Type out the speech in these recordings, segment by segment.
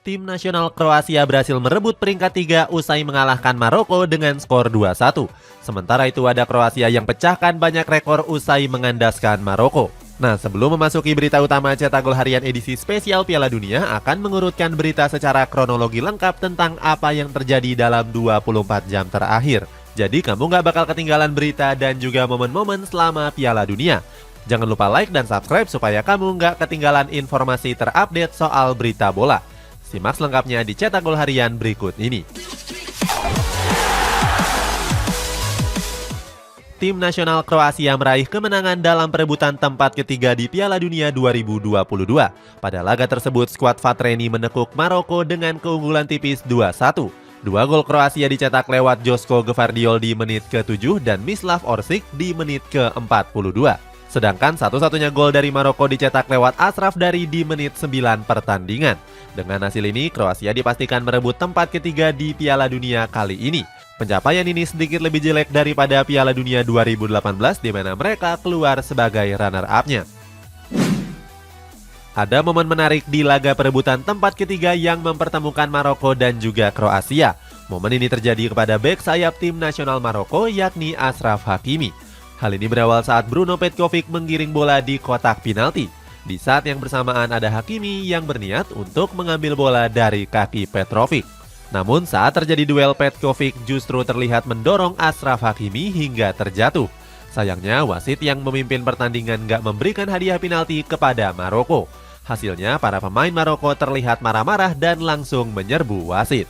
Tim nasional Kroasia berhasil merebut peringkat 3 usai mengalahkan Maroko dengan skor 2-1. Sementara itu ada Kroasia yang pecahkan banyak rekor usai mengandaskan Maroko. Nah, sebelum memasuki berita utama Cetak Gol Harian edisi spesial Piala Dunia akan mengurutkan berita secara kronologi lengkap tentang apa yang terjadi dalam 24 jam terakhir. Jadi kamu nggak bakal ketinggalan berita dan juga momen-momen selama Piala Dunia. Jangan lupa like dan subscribe supaya kamu nggak ketinggalan informasi terupdate soal berita bola. Simak selengkapnya di Cetak Gol Harian berikut ini. Tim nasional Kroasia meraih kemenangan dalam perebutan tempat ketiga di Piala Dunia 2022. Pada laga tersebut, skuad Vatreni menekuk Maroko dengan keunggulan tipis 2-1. Dua gol Kroasia dicetak lewat Joško Gvardiol di menit ke-7 dan Mislav Orsic di menit ke-42. Sedangkan satu-satunya gol dari Maroko dicetak lewat Ashraf Dari di menit 9 pertandingan. Dengan hasil ini, Kroasia dipastikan merebut tempat ketiga di Piala Dunia kali ini. Pencapaian ini sedikit lebih jelek daripada Piala Dunia 2018 di mana mereka keluar sebagai runner-up-nya. Ada momen menarik di laga perebutan tempat ketiga yang mempertemukan Maroko dan juga Kroasia. Momen ini terjadi kepada bek sayap tim nasional Maroko yakni Achraf Hakimi. Hal ini berawal saat Bruno Petkovic menggiring bola di kotak penalti. Di saat yang bersamaan ada Hakimi yang berniat untuk mengambil bola dari kaki Petrovic. Namun saat terjadi duel, Petkovic justru terlihat mendorong Achraf Hakimi hingga terjatuh. Sayangnya wasit yang memimpin pertandingan gak memberikan hadiah penalti kepada Maroko. Hasilnya para pemain Maroko terlihat marah-marah dan langsung menyerbu wasit.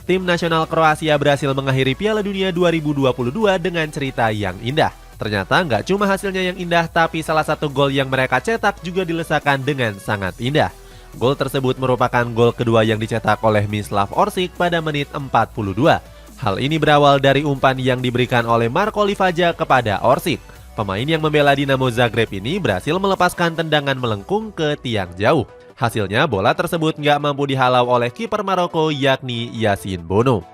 Tim nasional Kroasia berhasil mengakhiri Piala Dunia 2022 dengan cerita yang indah. Ternyata nggak cuma hasilnya yang indah, tapi salah satu gol yang mereka cetak juga dilesakan dengan sangat indah. Gol tersebut merupakan gol kedua yang dicetak oleh Mislav Orsic pada menit 42. Hal ini berawal dari umpan yang diberikan oleh Marko Livaja kepada Orsic. Pemain yang membela Dinamo Zagreb ini berhasil melepaskan tendangan melengkung ke tiang jauh. Hasilnya bola tersebut nggak mampu dihalau oleh kiper Maroko yakni Yasin Bono.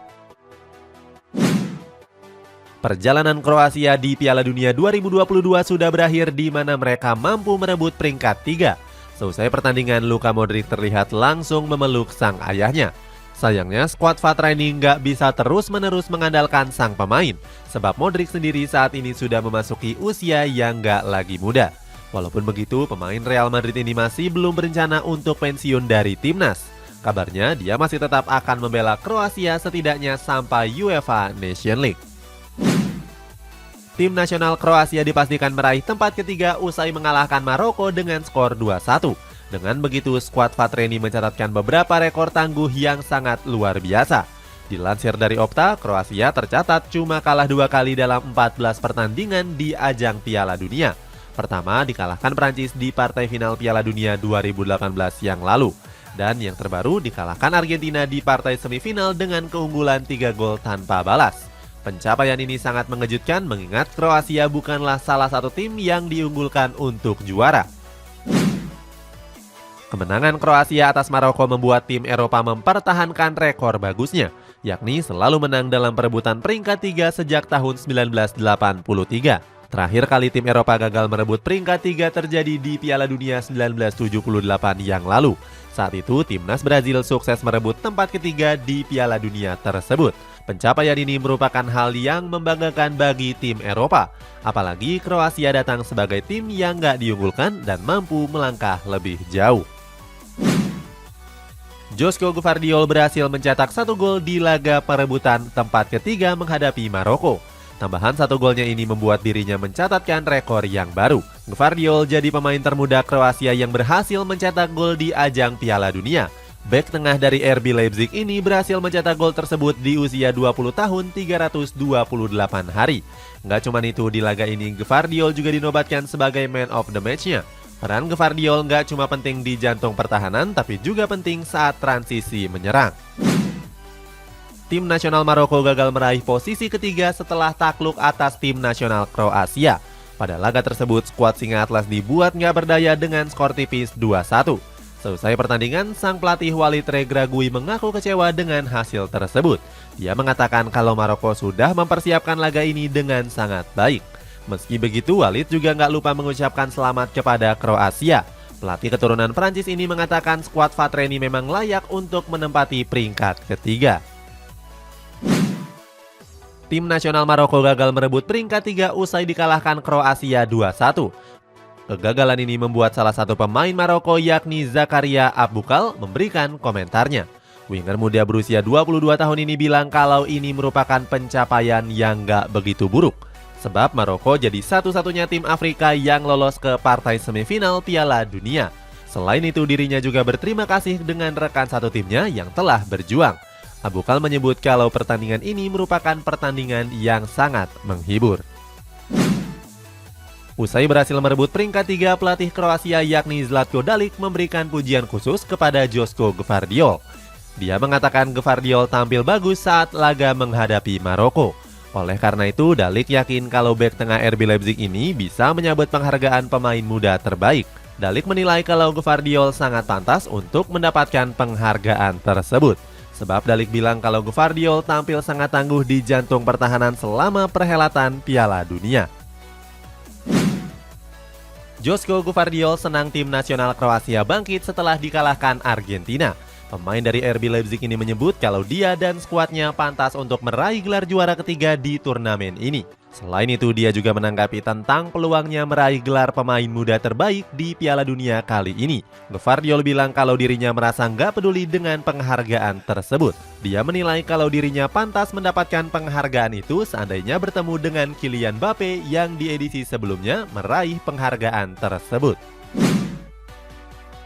Perjalanan Kroasia di Piala Dunia 2022 sudah berakhir di mana mereka mampu merebut peringkat 3. Seusai pertandingan, Luka Modric terlihat langsung memeluk sang ayahnya. Sayangnya skuad Vatreni nggak bisa terus-menerus mengandalkan sang pemain, sebab Modric sendiri saat ini sudah memasuki usia yang nggak lagi muda. Walaupun begitu, pemain Real Madrid ini masih belum berencana untuk pensiun dari timnas. Kabarnya dia masih tetap akan membela Kroasia setidaknya sampai UEFA Nations League. Tim nasional Kroasia dipastikan meraih tempat ketiga usai mengalahkan Maroko dengan skor 2-1. Dengan begitu, skuad Vatreni mencatatkan beberapa rekor tangguh yang sangat luar biasa. Dilansir dari Opta, Kroasia tercatat cuma kalah 2 kali dalam 14 pertandingan di ajang Piala Dunia. Pertama dikalahkan Prancis di partai final Piala Dunia 2018 yang lalu. Dan yang terbaru dikalahkan Argentina di partai semifinal dengan keunggulan 3 gol tanpa balas. Pencapaian ini sangat mengejutkan mengingat Kroasia bukanlah salah satu tim yang diunggulkan untuk juara. Kemenangan Kroasia atas Maroko membuat tim Eropa mempertahankan rekor bagusnya, yakni selalu menang dalam perebutan peringkat 3 sejak tahun 1983. Terakhir kali tim Eropa gagal merebut peringkat 3 terjadi di Piala Dunia 1978 yang lalu. Saat itu, timnas Brazil sukses merebut tempat ketiga di Piala Dunia tersebut. Pencapaian ini merupakan hal yang membanggakan bagi tim Eropa. Apalagi Kroasia datang sebagai tim yang gak diunggulkan dan mampu melangkah lebih jauh. Joško Gvardiol berhasil mencetak 1 gol di laga perebutan tempat ketiga menghadapi Maroko. Tambahan 1 golnya ini membuat dirinya mencatatkan rekor yang baru. Gvardiol jadi pemain termuda Kroasia yang berhasil mencetak gol di ajang Piala Dunia. Bek tengah dari RB Leipzig ini berhasil mencetak gol tersebut di usia 20 tahun 328 hari. Nggak cuma itu, di laga ini Gvardiol juga dinobatkan sebagai man of the match-nya. Peran Gvardiol nggak cuma penting di jantung pertahanan, tapi juga penting saat transisi menyerang. Tim nasional Maroko gagal meraih posisi ketiga setelah takluk atas tim nasional Kroasia. Pada laga tersebut, skuad Singa Atlas dibuat nggak berdaya dengan skor tipis 2-1. Selesai pertandingan, sang pelatih Walid Regragui mengaku kecewa dengan hasil tersebut. Dia mengatakan kalau Maroko sudah mempersiapkan laga ini dengan sangat baik. Meski begitu, Walid juga nggak lupa mengucapkan selamat kepada Kroasia. Pelatih keturunan Prancis ini mengatakan skuad Vatreni memang layak untuk menempati peringkat ketiga. Tim nasional Maroko gagal merebut peringkat 3 usai dikalahkan Kroasia 2-1. Kegagalan ini membuat salah satu pemain Maroko yakni Zakaria Abukal memberikan komentarnya. Winger muda berusia 22 tahun ini bilang kalau ini merupakan pencapaian yang gak begitu buruk. Sebab Maroko jadi satu-satunya tim Afrika yang lolos ke partai semifinal Piala Dunia. Selain itu dirinya juga berterima kasih dengan rekan satu timnya yang telah berjuang. Abukal menyebut kalau pertandingan ini merupakan pertandingan yang sangat menghibur. Usai berhasil merebut peringkat 3, pelatih Kroasia yakni Zlatko Dalic memberikan pujian khusus kepada Joško Gvardiol. Dia mengatakan Gvardiol tampil bagus saat laga menghadapi Maroko. Oleh karena itu, Dalic yakin kalau bek tengah RB Leipzig ini bisa menyabet penghargaan pemain muda terbaik. Dalic menilai kalau Gvardiol sangat pantas untuk mendapatkan penghargaan tersebut. Sebab Dalic bilang kalau Gvardiol tampil sangat tangguh di jantung pertahanan selama perhelatan Piala Dunia. Joško Gvardiol senang tim nasional Kroasia bangkit setelah dikalahkan Argentina. Pemain dari RB Leipzig ini menyebut kalau dia dan skuadnya pantas untuk meraih gelar juara ketiga di turnamen ini. Selain itu, dia juga menanggapi tentang peluangnya meraih gelar pemain muda terbaik di Piala Dunia kali ini. Gvardiol bilang kalau dirinya merasa nggak peduli dengan penghargaan tersebut. Dia menilai kalau dirinya pantas mendapatkan penghargaan itu seandainya bertemu dengan Kylian Mbappe yang di edisi sebelumnya meraih penghargaan tersebut.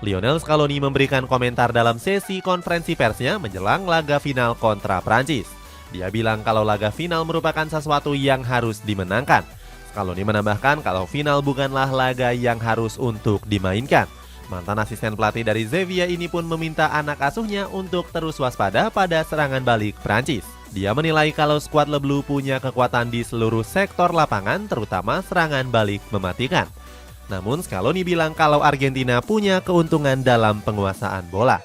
Lionel Scaloni memberikan komentar dalam sesi konferensi persnya menjelang laga final kontra Prancis. Dia bilang kalau laga final merupakan sesuatu yang harus dimenangkan. Scaloni menambahkan kalau final bukanlah laga yang harus untuk dimainkan. Mantan asisten pelatih dari Xavier ini pun meminta anak asuhnya untuk terus waspada pada serangan balik Prancis. Dia menilai kalau skuad Le Bleu punya kekuatan di seluruh sektor lapangan, terutama serangan balik mematikan. Namun Scaloni bilang kalau Argentina punya keuntungan dalam penguasaan bola.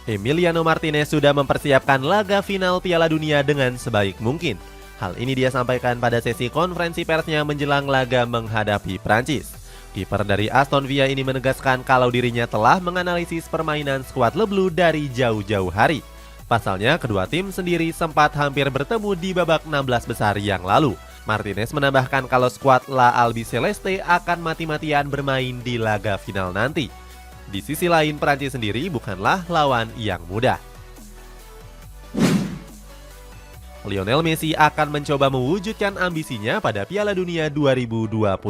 Emiliano Martinez sudah mempersiapkan laga final Piala Dunia dengan sebaik mungkin. Hal ini dia sampaikan pada sesi konferensi persnya menjelang laga menghadapi Prancis. Kiper dari Aston Villa ini menegaskan kalau dirinya telah menganalisis permainan skuad Le Bleu dari jauh-jauh hari. Pasalnya, kedua tim sendiri sempat hampir bertemu di babak 16 besar yang lalu. Martinez menambahkan kalau skuad La Albiceleste akan mati-matian bermain di laga final nanti. Di sisi lain, Prancis sendiri bukanlah lawan yang mudah. Lionel Messi akan mencoba mewujudkan ambisinya pada Piala Dunia 2022.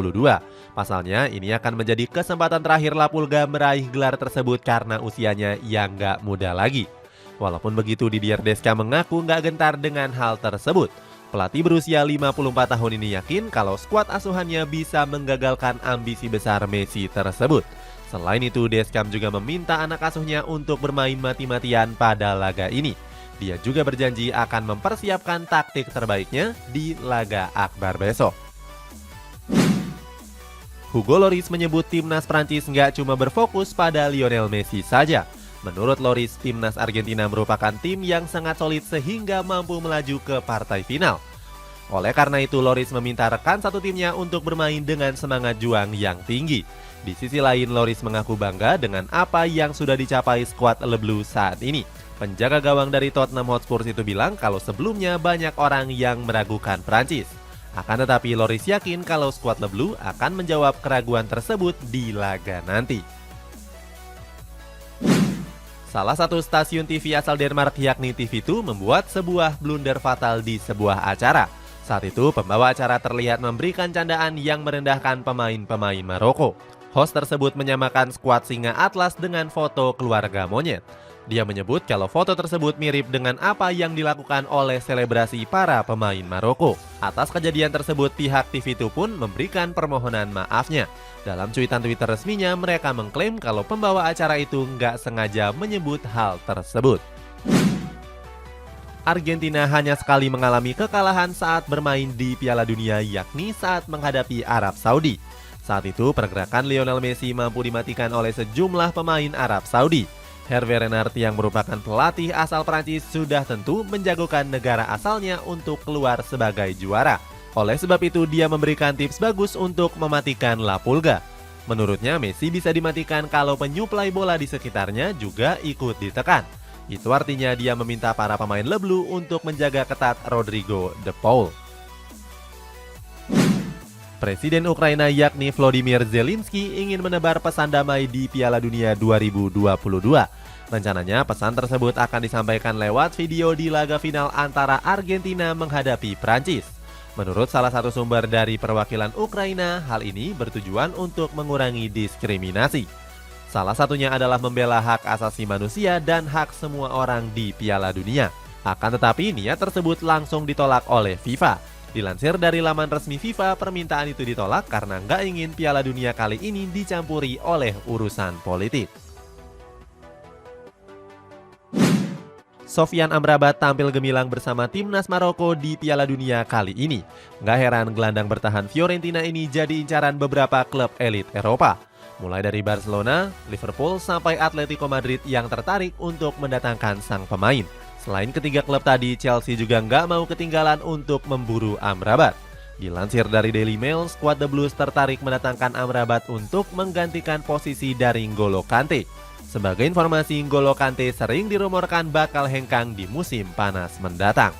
Pasalnya, ini akan menjadi kesempatan terakhir La Pulga meraih gelar tersebut karena usianya yang gak muda lagi. Walaupun begitu, Didier Deschamps mengaku gak gentar dengan hal tersebut. Pelatih berusia 54 tahun ini yakin kalau skuad asuhannya bisa menggagalkan ambisi besar Messi tersebut. Selain itu, Deschamps juga meminta anak asuhnya untuk bermain mati-matian pada laga ini. Dia juga berjanji akan mempersiapkan taktik terbaiknya di laga akbar besok. Hugo Lloris menyebut timnas Prancis nggak cuma berfokus pada Lionel Messi saja. Menurut Lloris, timnas Argentina merupakan tim yang sangat solid sehingga mampu melaju ke partai final. Oleh karena itu, Lloris meminta rekan satu timnya untuk bermain dengan semangat juang yang tinggi. Di sisi lain, Lloris mengaku bangga dengan apa yang sudah dicapai skuad Le Bleu saat ini. Penjaga gawang dari Tottenham Hotspur itu bilang kalau sebelumnya banyak orang yang meragukan Prancis. Akan tetapi Lloris yakin kalau skuad Le Bleu akan menjawab keraguan tersebut di laga nanti. Salah satu stasiun TV asal Denmark yakni TV2 membuat sebuah blunder fatal di sebuah acara. Saat itu pembawa acara terlihat memberikan candaan yang merendahkan pemain-pemain Maroko. Host tersebut menyamakan skuad singa Atlas dengan foto keluarga monyet. Dia menyebut kalau foto tersebut mirip dengan apa yang dilakukan oleh selebrasi para pemain Maroko. Atas kejadian tersebut, pihak TV2 pun memberikan permohonan maafnya. Dalam cuitan Twitter resminya, mereka mengklaim kalau pembawa acara itu nggak sengaja menyebut hal tersebut. Argentina hanya sekali mengalami kekalahan saat bermain di Piala Dunia, yakni saat menghadapi Arab Saudi. Saat itu, pergerakan Lionel Messi mampu dimatikan oleh sejumlah pemain Arab Saudi. Hervé Renard yang merupakan pelatih asal Prancis sudah tentu menjagokan negara asalnya untuk keluar sebagai juara. Oleh sebab itu, dia memberikan tips bagus untuk mematikan La Pulga. Menurutnya, Messi bisa dimatikan kalau penyuplai bola di sekitarnya juga ikut ditekan. Itu artinya dia meminta para pemain Le Bleu untuk menjaga ketat Rodrigo De Paul. Presiden Ukraina yakni Volodymyr Zelensky ingin menebar pesan damai di Piala Dunia 2022. Rencananya pesan tersebut akan disampaikan lewat video di laga final antara Argentina menghadapi Prancis. Menurut salah satu sumber dari perwakilan Ukraina, hal ini bertujuan untuk mengurangi diskriminasi. Salah satunya adalah membela hak asasi manusia dan hak semua orang di Piala Dunia. Akan tetapi niat tersebut langsung ditolak oleh FIFA. Dilansir dari laman resmi FIFA, permintaan itu ditolak karena nggak ingin Piala Dunia kali ini dicampuri oleh urusan politik. Sofyan Amrabat tampil gemilang bersama timnas Maroko di Piala Dunia kali ini. Nggak heran gelandang bertahan Fiorentina ini jadi incaran beberapa klub elit Eropa. Mulai dari Barcelona, Liverpool, sampai Atletico Madrid yang tertarik untuk mendatangkan sang pemain. Selain ketiga klub tadi, Chelsea juga nggak mau ketinggalan untuk memburu Amrabat. Dilansir dari Daily Mail, skuad The Blues tertarik mendatangkan Amrabat untuk menggantikan posisi dari N'Golo Kante. Sebagai informasi, N'Golo Kante sering dirumorkan bakal hengkang di musim panas mendatang.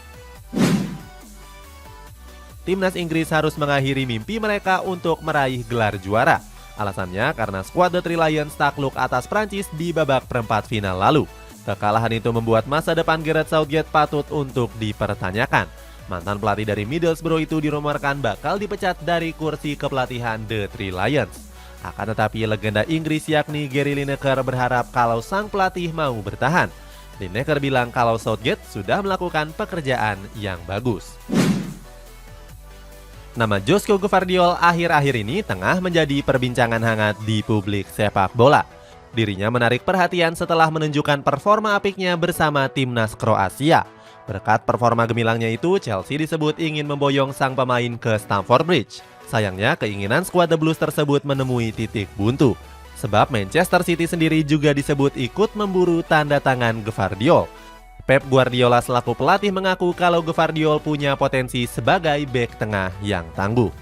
Timnas Inggris harus mengakhiri mimpi mereka untuk meraih gelar juara. Alasannya karena skuad The Three Lions takluk atas Prancis di babak perempat final lalu. Kekalahan itu membuat masa depan Gareth Southgate patut untuk dipertanyakan. Mantan pelatih dari Middlesbrough itu dirumorkan bakal dipecat dari kursi kepelatihan The Three Lions. Akan tetapi legenda Inggris yakni Gary Lineker berharap kalau sang pelatih mau bertahan. Lineker bilang kalau Southgate sudah melakukan pekerjaan yang bagus. Nama Josko Gvardiol akhir-akhir ini tengah menjadi perbincangan hangat di publik sepak bola. Dirinya menarik perhatian setelah menunjukkan performa apiknya bersama timnas Kroasia. Berkat performa gemilangnya itu, Chelsea disebut ingin memboyong sang pemain ke Stamford Bridge. Sayangnya, keinginan skuad The Blues tersebut menemui titik buntu. Sebab Manchester City sendiri juga disebut ikut memburu tanda tangan Gvardiol. Pep Guardiola selaku pelatih mengaku kalau Gvardiol punya potensi sebagai bek tengah yang tangguh.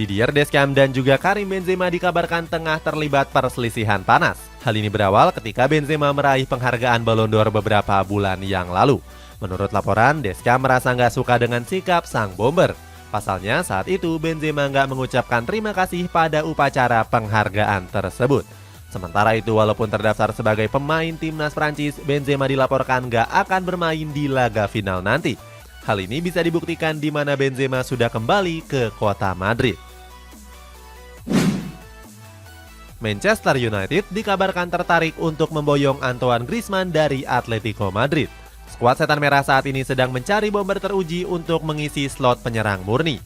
Didier Deschamps dan juga Karim Benzema dikabarkan tengah terlibat perselisihan panas. Hal ini berawal ketika Benzema meraih penghargaan Ballon d'Or beberapa bulan yang lalu. Menurut laporan, Deschamps merasa nggak suka dengan sikap sang bomber. Pasalnya saat itu Benzema nggak mengucapkan terima kasih pada upacara penghargaan tersebut. Sementara itu, walaupun terdaftar sebagai pemain timnas Prancis, Benzema dilaporkan nggak akan bermain di laga final nanti. Hal ini bisa dibuktikan di mana Benzema sudah kembali ke kota Madrid. Manchester United dikabarkan tertarik untuk memboyong Antoine Griezmann dari Atletico Madrid. Skuad Setan Merah saat ini sedang mencari bomber teruji untuk mengisi slot penyerang murni.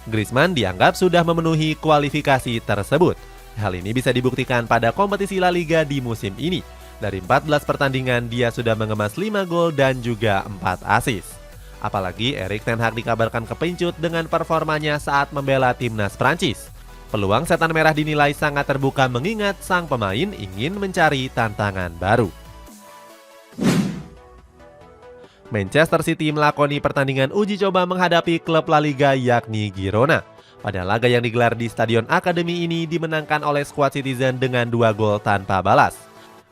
Griezmann dianggap sudah memenuhi kualifikasi tersebut. Hal ini bisa dibuktikan pada kompetisi La Liga di musim ini. Dari 14 pertandingan, dia sudah mengemas 5 gol dan juga 4 assist. Apalagi Erik ten Hag dikabarkan kepincut dengan performanya saat membela timnas Prancis. Peluang Setan Merah dinilai sangat terbuka mengingat sang pemain ingin mencari tantangan baru. Manchester City melakoni pertandingan uji coba menghadapi klub La Liga yakni Girona. Pada laga yang digelar di Stadion Akademi ini dimenangkan oleh skuad Citizen dengan 2 gol tanpa balas.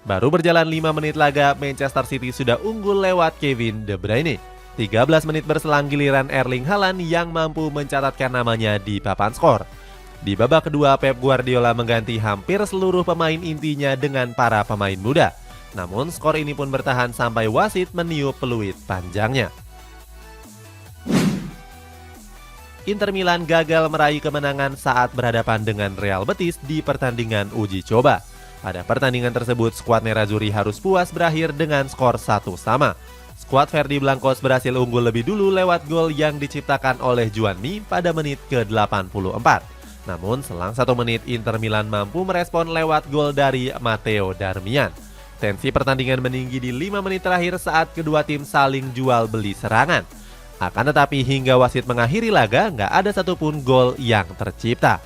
Baru berjalan 5 menit laga, Manchester City sudah unggul lewat Kevin De Bruyne. 13 menit berselang giliran Erling Haaland yang mampu mencatatkan namanya di papan skor. Di babak kedua, Pep Guardiola mengganti hampir seluruh pemain intinya dengan para pemain muda. Namun skor ini pun bertahan sampai wasit meniup peluit panjangnya. Inter Milan gagal meraih kemenangan saat berhadapan dengan Real Betis di pertandingan uji coba. Pada pertandingan tersebut, skuad Nerazzurri harus puas berakhir dengan skor 1-1. Skuad Verdi Blancos berhasil unggul lebih dulu lewat gol yang diciptakan oleh Juanmi pada menit ke-84. Namun selang 1 menit Inter Milan mampu merespon lewat gol dari Matteo Darmian. Tensi pertandingan meninggi di 5 menit terakhir saat kedua tim saling jual beli serangan. Akan tetapi hingga wasit mengakhiri laga, nggak ada satupun gol yang tercipta.